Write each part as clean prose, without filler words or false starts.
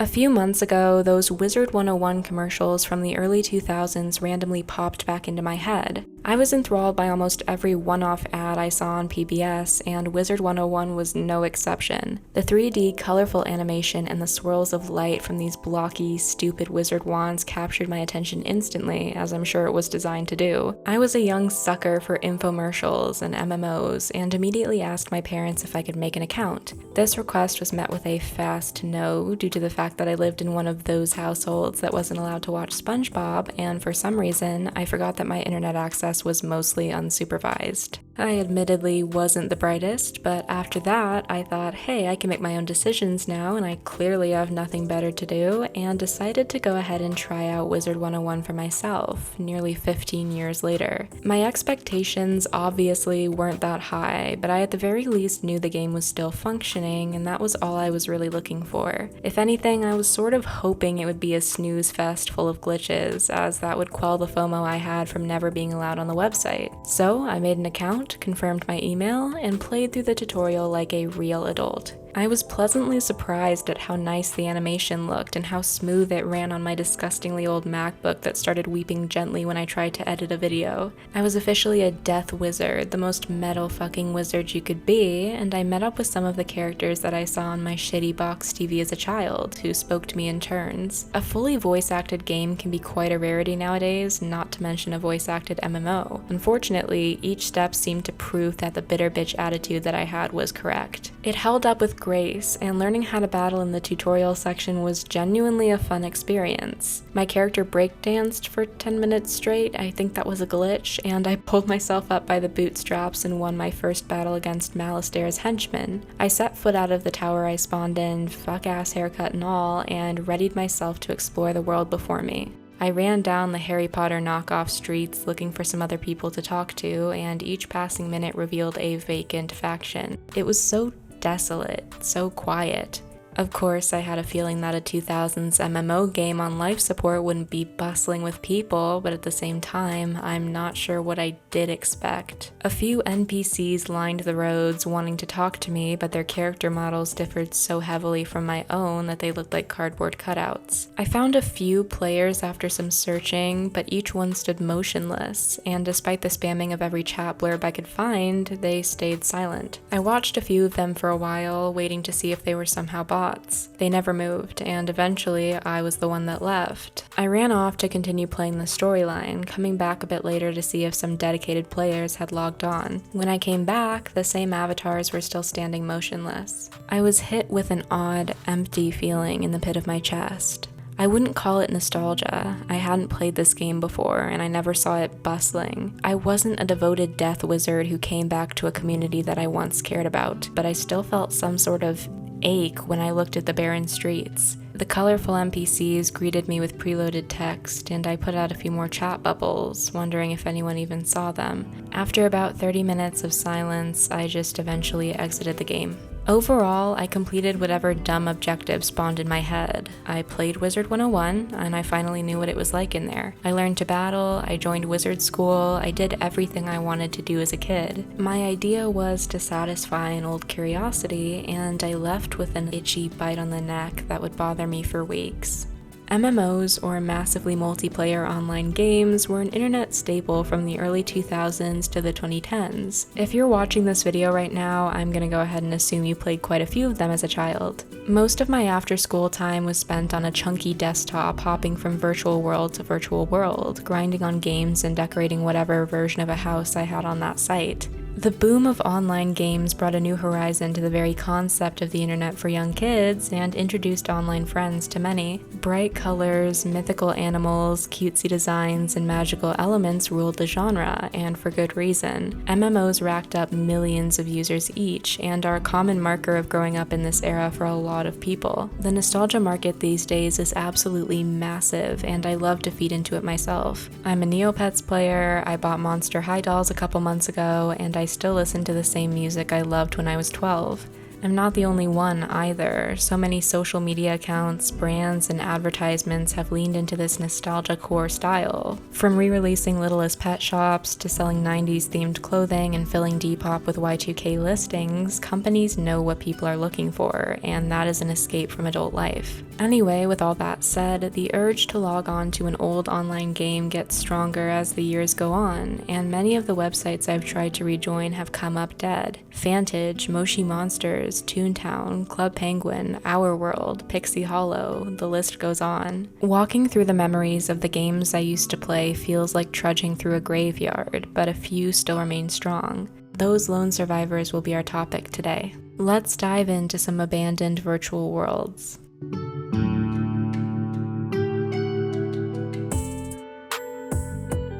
A few months ago, those Wizard 101 commercials from the early 2000s randomly popped back into my head. I was enthralled by almost every one-off ad I saw on PBS, and Wizard 101 was no exception. The 3D colorful animation and the swirls of light from these blocky, stupid wizard wands captured my attention instantly, as I'm sure it was designed to do. I was a young sucker for infomercials and MMOs, and immediately asked my parents if I could make an account. This request was met with a fast no due to the fact that I lived in one of those households that wasn't allowed to watch SpongeBob, and for some reason, I forgot that my internet access was mostly unsupervised. I admittedly wasn't the brightest, but after that, I thought, hey, I can make my own decisions now, and I clearly have nothing better to do, and decided to go ahead and try out Wizard 101 for myself, nearly 15 years later. My expectations obviously weren't that high, but I at the very least knew the game was still functioning, and that was all I was really looking for. If anything, I was sort of hoping it would be a snooze fest full of glitches, as that would quell the FOMO I had from never being allowed on the website. So I made an account, confirmed my email, and played through the tutorial like a real adult. I was pleasantly surprised at how nice the animation looked and how smooth it ran on my disgustingly old MacBook that started weeping gently when I tried to edit a video. I was officially a death wizard, the most metal fucking wizard you could be, and I met up with some of the characters that I saw on my shitty box TV as a child, who spoke to me in turns. A fully voice-acted game can be quite a rarity nowadays, not to mention a voice-acted MMO. Unfortunately, each step seemed to prove that the bitter bitch attitude that I had was correct. It held up with grace, and learning how to battle in the tutorial section was genuinely a fun experience. My character breakdanced for 10 minutes straight, I think that was a glitch, and I pulled myself up by the bootstraps and won my first battle against Malistair's henchmen. I set foot out of the tower I spawned in, fuck-ass haircut and all, and readied myself to explore the world before me. I ran down the Harry Potter knockoff streets looking for some other people to talk to, and each passing minute revealed a vacant faction. It was so desolate, so quiet. Of course, I had a feeling that a 2000s MMO game on life support wouldn't be bustling with people, but at the same time, I'm not sure what I did expect. A few NPCs lined the roads wanting to talk to me, but their character models differed so heavily from my own that they looked like cardboard cutouts. I found a few players after some searching, but each one stood motionless, and despite the spamming of every chat blurb I could find, they stayed silent. I watched a few of them for a while, waiting to see if they were somehow bots. They never moved, and eventually I was the one that left. I ran off to continue playing the storyline, coming back a bit later to see if some dedicated players had logged on. When I came back, the same avatars were still standing motionless. I was hit with an odd, empty feeling in the pit of my chest. I wouldn't call it nostalgia. I hadn't played this game before, and I never saw it bustling. I wasn't a devoted death wizard who came back to a community that I once cared about, but I still felt some sort of ache when I looked at the barren streets. The colorful NPCs greeted me with preloaded text, and I put out a few more chat bubbles, wondering if anyone even saw them. After about 30 minutes of silence, I just eventually exited the game. Overall, I completed whatever dumb objective spawned in my head. I played Wizard 101, and I finally knew what it was like in there. I learned to battle, I joined wizard school, I did everything I wanted to do as a kid. My idea was to satisfy an old curiosity, and I left with an itchy bite on the neck that would bother me for weeks. MMOs, or massively multiplayer online games, were an internet staple from the early 2000s to the 2010s. If you're watching this video right now, I'm gonna go ahead and assume you played quite a few of them as a child. Most of my after-school time was spent on a chunky desktop, hopping from virtual world to virtual world, grinding on games and decorating whatever version of a house I had on that site. The boom of online games brought a new horizon to the very concept of the internet for young kids and introduced online friends to many. Bright colors, mythical animals, cutesy designs, and magical elements ruled the genre, and for good reason. MMOs racked up millions of users each, and are a common marker of growing up in this era for a lot of people. The nostalgia market these days is absolutely massive, and I love to feed into it myself. I'm a Neopets player, I bought Monster High dolls a couple months ago, and I still listen to the same music I loved when I was 12. I'm not the only one either. So many social media accounts, brands, and advertisements have leaned into this nostalgia core style. From re-releasing Littlest Pet Shops to selling 90s themed clothing and filling Depop with Y2K listings, companies know what people are looking for, and that is an escape from adult life. Anyway, with all that said, the urge to log on to an old online game gets stronger as the years go on, and many of the websites I've tried to rejoin have come up dead. Fantage, Moshi Monsters, Toontown, Club Penguin, Our World, Pixie Hollow, the list goes on. Walking through the memories of the games I used to play feels like trudging through a graveyard, but a few still remain strong. Those lone survivors will be our topic today. Let's dive into some abandoned virtual worlds.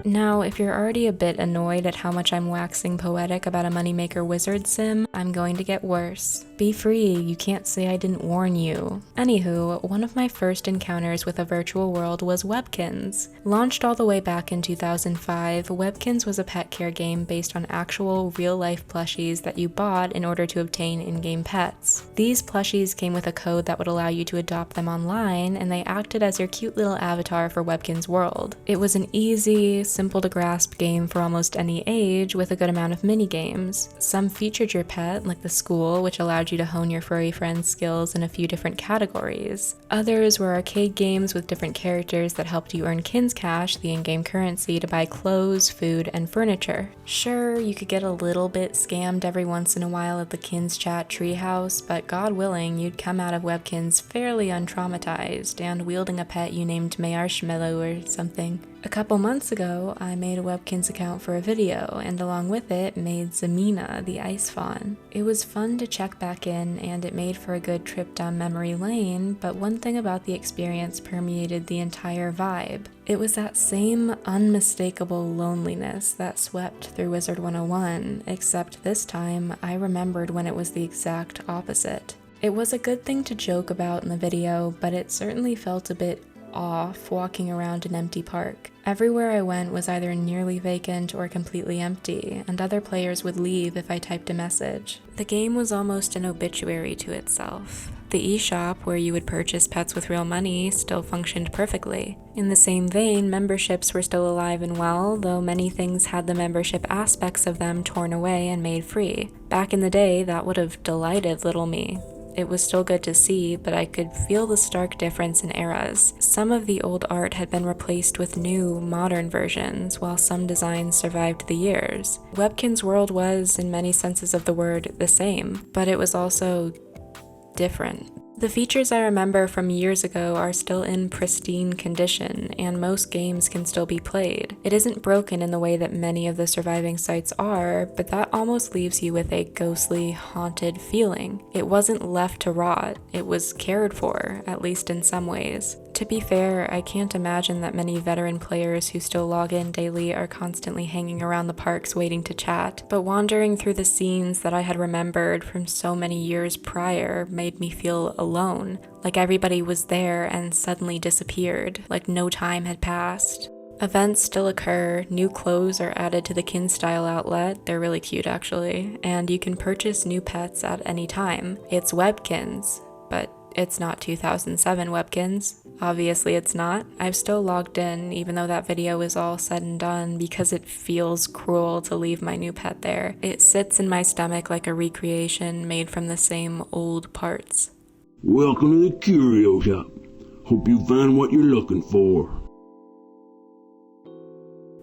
Now, if you're already a bit annoyed at how much I'm waxing poetic about a moneymaker wizard sim, I'm going to get worse. Be free, you can't say I didn't warn you. Anywho, one of my first encounters with a virtual world was Webkins. Launched all the way back in 2005, Webkins was a pet care game based on actual, real-life plushies that you bought in order to obtain in-game pets. These plushies came with a code that would allow you to adopt them online, and they acted as your cute little avatar for Webkins' world. It was an easy, simple-to-grasp game for almost any age with a good amount of mini-games. Some featured your pet, like the school, which allowed you to hone your furry friend's skills in a few different categories. Others were arcade games with different characters that helped you earn Kins Cash, the in-game currency, to buy clothes, food, and furniture. Sure, you could get a little bit scammed every once in a while at the Kins Chat treehouse, but God willing, you'd come out of Webkins fairly untraumatized and wielding a pet you named Mayarshmallow or something. A couple months ago, I made a Webkins account for a video, and along with it, made Zamina, the ice fawn. It was fun to check back in, and it made for a good trip down memory lane, but one thing about the experience permeated the entire vibe. It was that same unmistakable loneliness that swept through Wizard 101, except this time, I remembered when it was the exact opposite. It was a good thing to joke about in the video, but it certainly felt a bit off walking around an empty park. Everywhere I went was either nearly vacant or completely empty, and other players would leave if I typed a message. The game was almost an obituary to itself. The eShop, where you would purchase pets with real money, still functioned perfectly. In the same vein, memberships were still alive and well, though many things had the membership aspects of them torn away and made free. Back in the day, that would have delighted little me. It was still good to see, but I could feel the stark difference in eras. Some of the old art had been replaced with new, modern versions, while some designs survived the years. Webkins' world was, in many senses of the word, the same, but it was also different. The features I remember from years ago are still in pristine condition, and most games can still be played. It isn't broken in the way that many of the surviving sites are, but that almost leaves you with a ghostly, haunted feeling. It wasn't left to rot, it was cared for, at least in some ways. To be fair, I can't imagine that many veteran players who still log in daily are constantly hanging around the parks waiting to chat, but wandering through the scenes that I had remembered from so many years prior made me feel alone, like everybody was there and suddenly disappeared, like no time had passed. Events still occur, new clothes are added to the Kin Style outlet, they're really cute actually, and you can purchase new pets at any time. It's Webkins, but it's not 2007 Webkins. Obviously it's not. I've still logged in, even though that video is all said and done, because it feels cruel to leave my new pet there. It sits in my stomach like a recreation made from the same old parts. Welcome to the Curio Shop. Hope you find what you're looking for.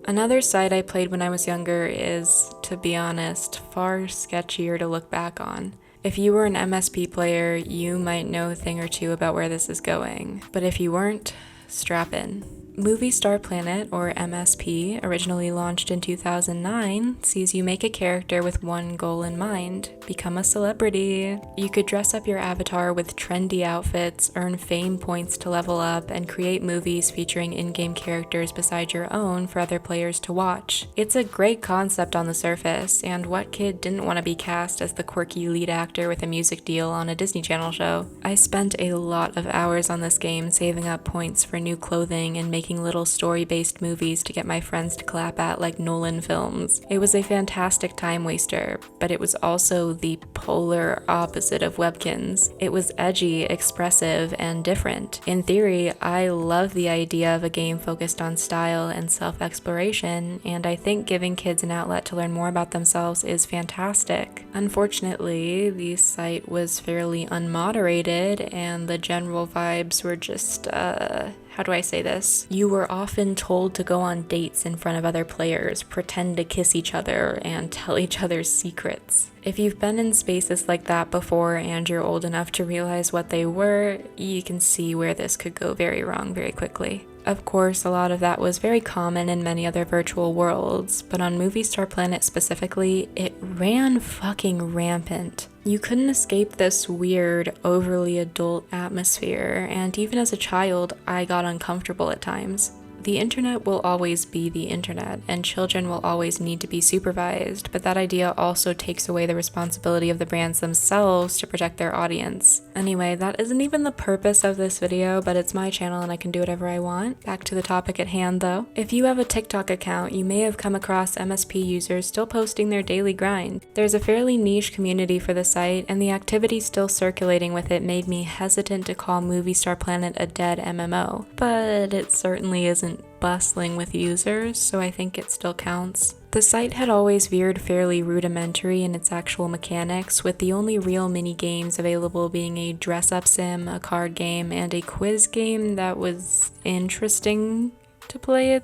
Another site I played when I was younger is, to be honest, far sketchier to look back on. If you were an MSP player, you might know a thing or two about where this is going, but if you weren't, strap in. Movie Star Planet, or MSP, originally launched in 2009, sees you make a character with one goal in mind: become a celebrity. You could dress up your avatar with trendy outfits, earn fame points to level up, and create movies featuring in-game characters beside your own for other players to watch. It's a great concept on the surface, and what kid didn't want to be cast as the quirky lead actor with a music deal on a Disney Channel show? I spent a lot of hours on this game saving up points for for new clothing and making little story-based movies to get my friends to clap at like Nolan films. It was a fantastic time waster, but it was also the polar opposite of Webkins. It was edgy, expressive, and different. In theory, I love the idea of a game focused on style and self-exploration, and I think giving kids an outlet to learn more about themselves is fantastic. Unfortunately, the site was fairly unmoderated, and the general vibes were just, how do I say this? You were often told to go on dates in front of other players, pretend to kiss each other, and tell each other's secrets. If you've been in spaces like that before and you're old enough to realize what they were, you can see where this could go very wrong very quickly. Of course, a lot of that was very common in many other virtual worlds, but on Movie Star Planet specifically, it ran fucking rampant. You couldn't escape this weird, overly adult atmosphere, and even as a child, I got uncomfortable at times. The internet will always be the internet, and children will always need to be supervised, but that idea also takes away the responsibility of the brands themselves to protect their audience. Anyway, that isn't even the purpose of this video, but it's my channel and I can do whatever I want. Back to the topic at hand though. If you have a TikTok account, you may have come across MSP users still posting their daily grind. There's a fairly niche community for the site, and the activity still circulating with it made me hesitant to call Movie Star Planet a dead MMO, but it certainly isn't bustling with users, so I think it still counts. The site had always veered fairly rudimentary in its actual mechanics, with the only real mini-games available being a dress-up sim, a card game, and a quiz game that was interesting to play at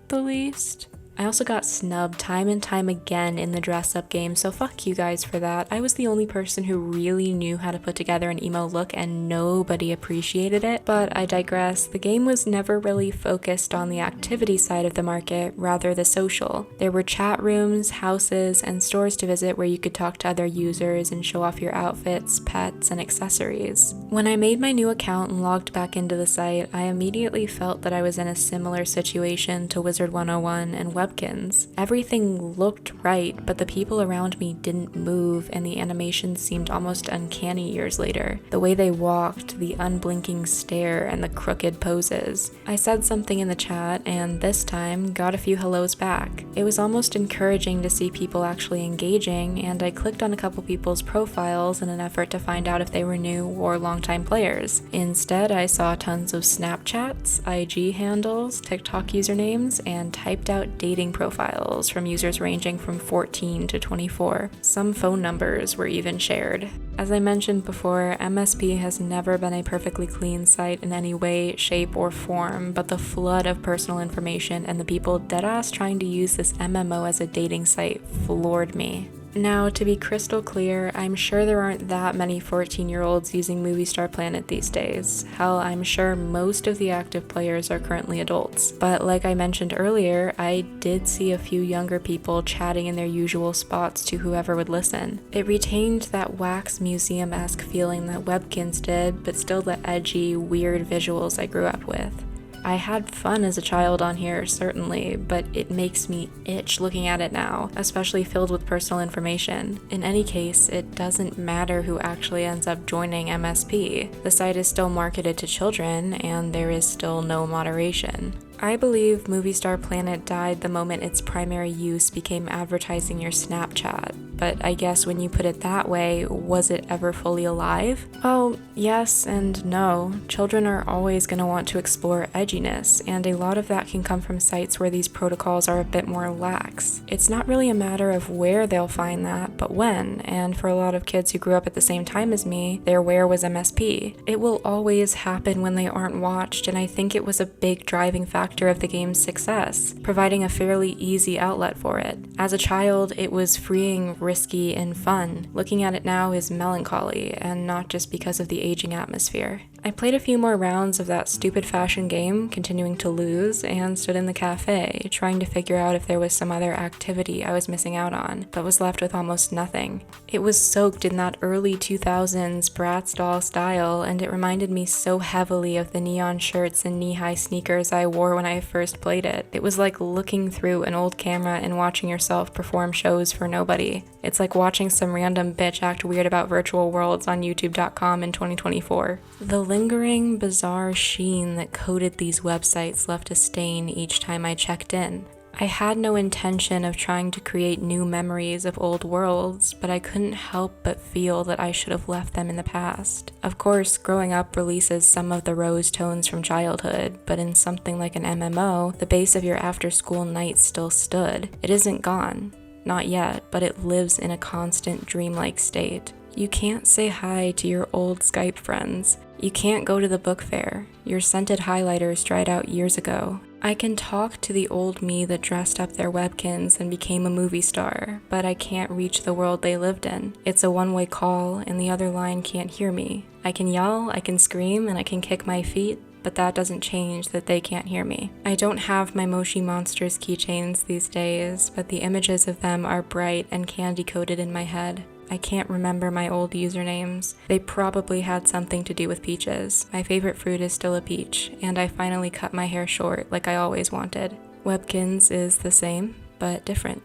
the least. I also got snubbed time and time again in the dress-up game, so fuck you guys for that. I was the only person who really knew how to put together an emo look and nobody appreciated it, but I digress. The game was never really focused on the activity side of the market, rather the social. There were chat rooms, houses, and stores to visit where you could talk to other users and show off your outfits, pets, and accessories. When I made my new account and logged back into the site, I immediately felt that I was in a similar situation to Wizard 101 and Webkins. Everything looked right, but the people around me didn't move, and the animation seemed almost uncanny years later. The way they walked, the unblinking stare, and the crooked poses. I said something in the chat, and this time got a few hellos back. It was almost encouraging to see people actually engaging, and I clicked on a couple people's profiles in an effort to find out if they were new or longtime players. Instead, I saw tons of Snapchats, IG handles, TikTok usernames, and typed out dating profiles from users ranging from 14 to 24. Some phone numbers were even shared. As I mentioned before, MSP has never been a perfectly clean site in any way, shape, or form, but the flood of personal information and the people deadass trying to use this MMO as a dating site floored me. Now, to be crystal clear, I'm sure there aren't that many 14-year-olds using Movie Star Planet these days. Hell, I'm sure most of the active players are currently adults. But like I mentioned earlier, I did see a few younger people chatting in their usual spots to whoever would listen. It retained that wax museum-esque feeling that Webkins did, but still the edgy, weird visuals I grew up with. I had fun as a child on here, certainly, but it makes me itch looking at it now, especially filled with personal information. In any case, it doesn't matter who actually ends up joining MSP. The site is still marketed to children, and there is still no moderation. I believe Movie Star Planet died the moment its primary use became advertising your Snapchat, but I guess when you put it that way, was it ever fully alive? Well, yes and no. Children are always going to want to explore edginess, and a lot of that can come from sites where these protocols are a bit more lax. It's not really a matter of where they'll find that, but when, and for a lot of kids who grew up at the same time as me, their where was MSP. It will always happen when they aren't watched, and I think it was a big driving factor of the game's success, providing a fairly easy outlet for it. As a child, it was freeing, risky, and fun. Looking at it now is melancholy, and not just because of the aging atmosphere. I played a few more rounds of that stupid fashion game, continuing to lose, and stood in the cafe, trying to figure out if there was some other activity I was missing out on, but was left with almost nothing. It was soaked in that early 2000s Bratz doll style, and it reminded me so heavily of the neon shirts and knee-high sneakers I wore when I first played it. It was like looking through an old camera and watching yourself perform shows for nobody. It's like watching some random bitch act weird about virtual worlds on youtube.com in 2024. The lingering, bizarre sheen that coated these websites left a stain each time I checked in. I had no intention of trying to create new memories of old worlds, but I couldn't help but feel that I should have left them in the past. Of course, growing up releases some of the rose tones from childhood, but in something like an MMO, the base of your after-school night still stood. It isn't gone. Not yet, but it lives in a constant dreamlike state. You can't say hi to your old Skype friends. You can't go to the book fair. Your scented highlighters dried out years ago. I can talk to the old me that dressed up their Webkins and became a movie star, but I can't reach the world they lived in. It's a one-way call, and the other line can't hear me. I can yell, I can scream, and I can kick my feet, but that doesn't change that they can't hear me. I don't have my Moshi Monsters keychains these days, but the images of them are bright and candy-coated in my head. I can't remember my old usernames. They probably had something to do with peaches. My favorite fruit is still a peach, and I finally cut my hair short like I always wanted. Webkins is the same, but different.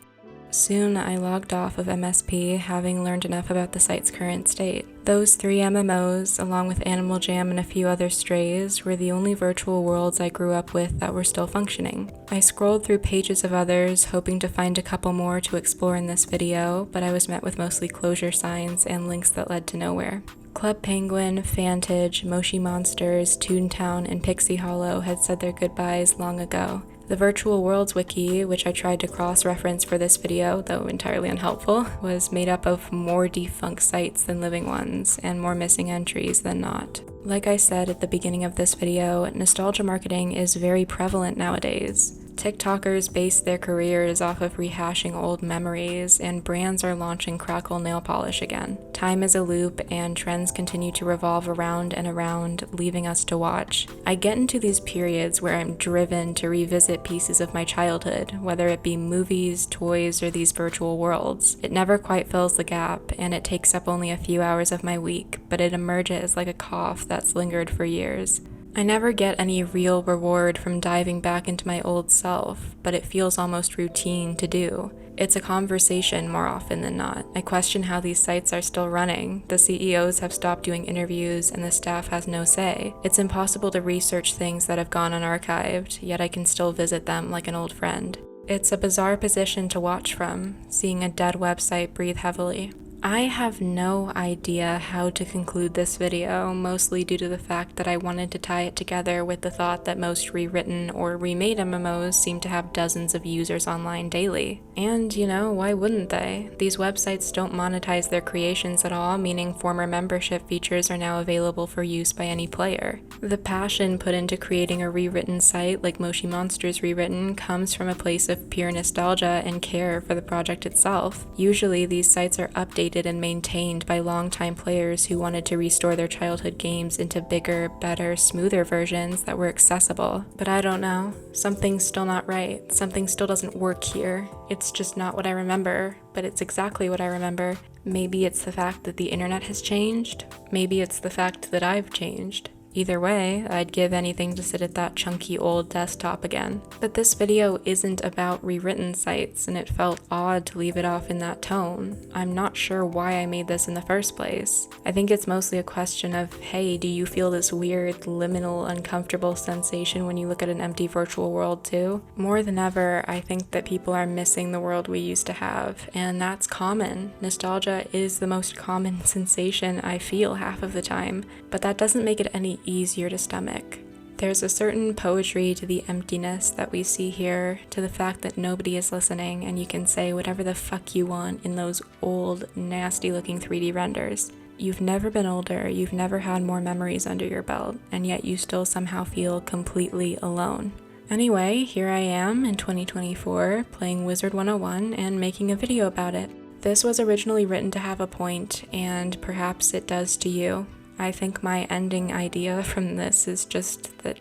Soon I logged off of MSP, having learned enough about the site's current state. Those 3 MMOs, along with Animal Jam and a few other strays, were the only virtual worlds I grew up with that were still functioning. I scrolled through pages of others, hoping to find a couple more to explore in this video, but I was met with mostly closure signs and links that led to nowhere. Club Penguin, Fantage, Moshi Monsters, Toontown, and Pixie Hollow had said their goodbyes long ago. The Virtual Worlds wiki, which I tried to cross-reference for this video, though entirely unhelpful, was made up of more defunct sites than living ones, and more missing entries than not. Like I said at the beginning of this video, nostalgia marketing is very prevalent nowadays. TikTokers base their careers off of rehashing old memories, and brands are launching crackle nail polish again. Time is a loop, and trends continue to revolve around and around, leaving us to watch. I get into these periods where I'm driven to revisit pieces of my childhood, whether it be movies, toys, or these virtual worlds. It never quite fills the gap, and it takes up only a few hours of my week, but it emerges like a cough that's lingered for years. I never get any real reward from diving back into my old self, but it feels almost routine to do. It's a conversation more often than not. I question how these sites are still running. The CEOs have stopped doing interviews and the staff has no say. It's impossible to research things that have gone unarchived, yet I can still visit them like an old friend. It's a bizarre position to watch from, seeing a dead website breathe heavily. I have no idea how to conclude this video, mostly due to the fact that I wanted to tie it together with the thought that most rewritten or remade MMOs seem to have dozens of users online daily. And, why wouldn't they? These websites don't monetize their creations at all, meaning former membership features are now available for use by any player. The passion put into creating a rewritten site like Moshi Monsters Rewritten comes from a place of pure nostalgia and care for the project itself. Usually, these sites are updated and maintained by longtime players who wanted to restore their childhood games into bigger, better, smoother versions that were accessible. But I don't know. Something's still not right. Something still doesn't work here. It's just not what I remember, but it's exactly what I remember. Maybe it's the fact that the internet has changed. Maybe it's the fact that I've changed. Either way, I'd give anything to sit at that chunky old desktop again. But this video isn't about rewritten sites, and it felt odd to leave it off in that tone. I'm not sure why I made this in the first place. I think it's mostly a question of, hey, do you feel this weird, liminal, uncomfortable sensation when you look at an empty virtual world too? More than ever, I think that people are missing the world we used to have, and that's common. Nostalgia is the most common sensation I feel half of the time, but that doesn't make it any easier to stomach. There's a certain poetry to the emptiness that we see here, to the fact that nobody is listening and you can say whatever the fuck you want in those old, nasty looking 3D renders. You've never been older, you've never had more memories under your belt, and yet you still somehow feel completely alone. Anyway, here I am in 2024, playing Wizard 101 and making a video about it. This was originally written to have a point, and perhaps it does to you. I think my ending idea from this is just that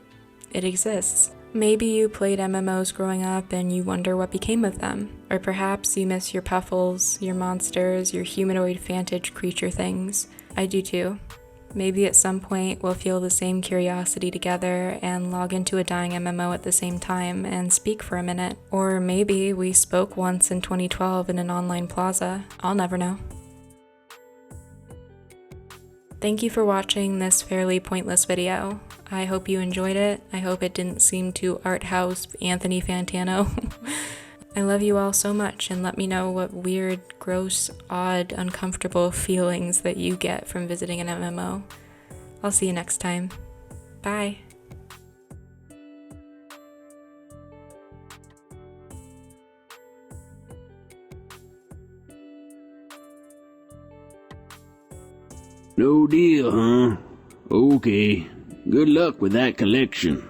it exists. Maybe you played MMOs growing up and you wonder what became of them. Or perhaps you miss your puffles, your monsters, your humanoid Fantage creature things. I do too. Maybe at some point we'll feel the same curiosity together and log into a dying MMO at the same time and speak for a minute. Or maybe we spoke once in 2012 in an online plaza. I'll never know. Thank you for watching this fairly pointless video. I hope you enjoyed it. I hope it didn't seem too art house Anthony Fantano. I love you all so much, and let me know what weird, gross, odd, uncomfortable feelings that you get from visiting an MMO. I'll see you next time. Bye. No deal, huh? Okay. Good luck with that collection.